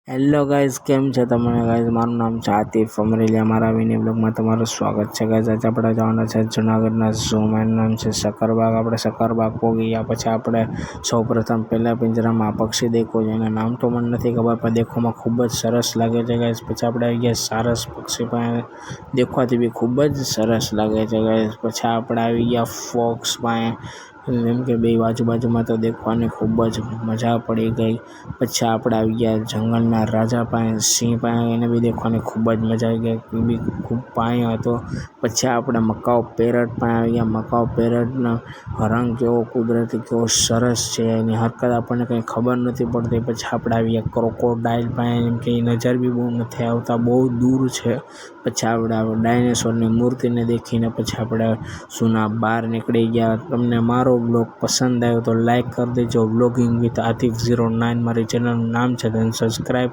Hello guys, કેમ છે તમે ગાઈઝ? મારું નામ છે આતિફ અમરેલિયા. મારા મિની બ્લોગમાં તમારું સ્વાગત છે ગાઈઝ. આજે આપણે જવાના છે જૂનાગઢના ઝૂમાં. એનું નામ છે સક્કરબાગ. આપણે સક્કરબાગ પહોંચી ગયા પછી આપણે સૌપ્રથમ પહેલાં પિંજરામાં પક્ષી દેખવું છે. એનું નામ તો મને નથી ખબર, પણ દેખવામાં ખૂબ જ સરસ લાગે છે ગાઈઝ. પછી આપણે આવી ગયા સારસ પક્ષી પાસે, દેખવાથી બી ખૂબ જ સરસ લાગે છે ગાઈઝ. પછી આપણે આવી ગયા ફોક્સ પાસે, એમ કે બે બાજુમાં તો દેખવાની ખૂબ જ મજા પડી ગઈ. પછી આપણે આવી ગયા જંગલના રાજા પાસે, સિંહ પાસે. એને બી દેખવાની ખૂબ જ મજા આવી ગઈ, એ બી ખૂબ પાયો હતો. પછી આપણે મકાઉ પેરટ પાસે આવી ગયા. મકાઉ પેરટનો રંગ કેવો કુદરતી કેવો સરસ છે, એની હરકત આપણને કંઈ ખબર નથી પડતી. પછી આપણે આવી ગયા ક્રોકોડાઇલ પાસે, એમ કે એ નજર બી બહુ નથી આવતા, બહુ દૂર છે. પછી આપણે ડાયનાસોરની મૂર્તિને દેખીને પછી આપણે ઝૂના બહાર નીકળી ગયા. તમને મારો બ્લોગ પસંદ આવ્યો તો લાઈક કરી દેજો. વ્લોગિંગ વિથ આતિફ 09 મારી ચેનલનું નામ છે, તેને સબસ્ક્રાઈબ